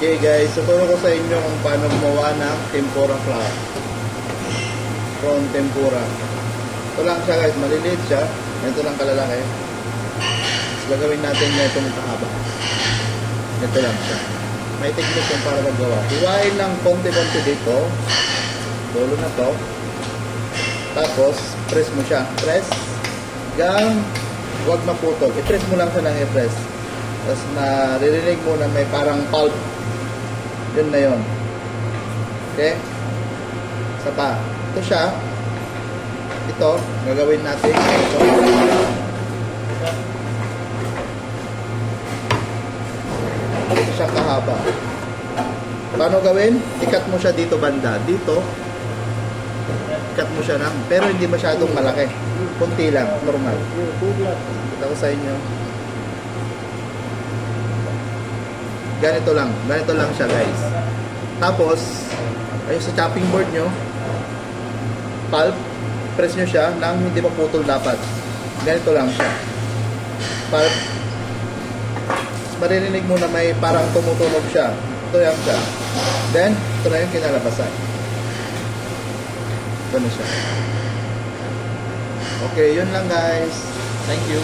Okay guys, tuturo ko sa inyo kung paano gumawa ng tempura flour. Prawn tempura. Ito lang siya guys, maliliit siya. Ito lang kalalaki. Tapos gagawin natin na itong kahaba. Ito lang siya. May technique yung para magawa. Iwain lang konti-konti dito. Dulo na to. Tapos, press mo siya. Press. Gang. Huwag maputol. I-press mo lang siya ng i-press. Tapos maririnig mo na may parang pulp. Yun na yun. Okay? Isa pa. Ito siya. Ito. Gagawin natin. Ito. Ito siya kahaba. Paano gawin? Ikat mo siya dito banda. Dito. Ikat mo siya lang. Pero hindi masyadong malaki. Kunti lang. Normal. Kita ko sa inyo. Ganito lang. Ganito lang siya guys. Tapos, ayun sa chopping board nyo, pulp, press nyo siya nang hindi maputol dapat. Ganito lang siya. Pulp. Maririnig mo na may parang tumutunog siya. Ito yan siya. Then, ito na yung kinalabasan. Ito na siya. Okay, yun lang guys. Thank you.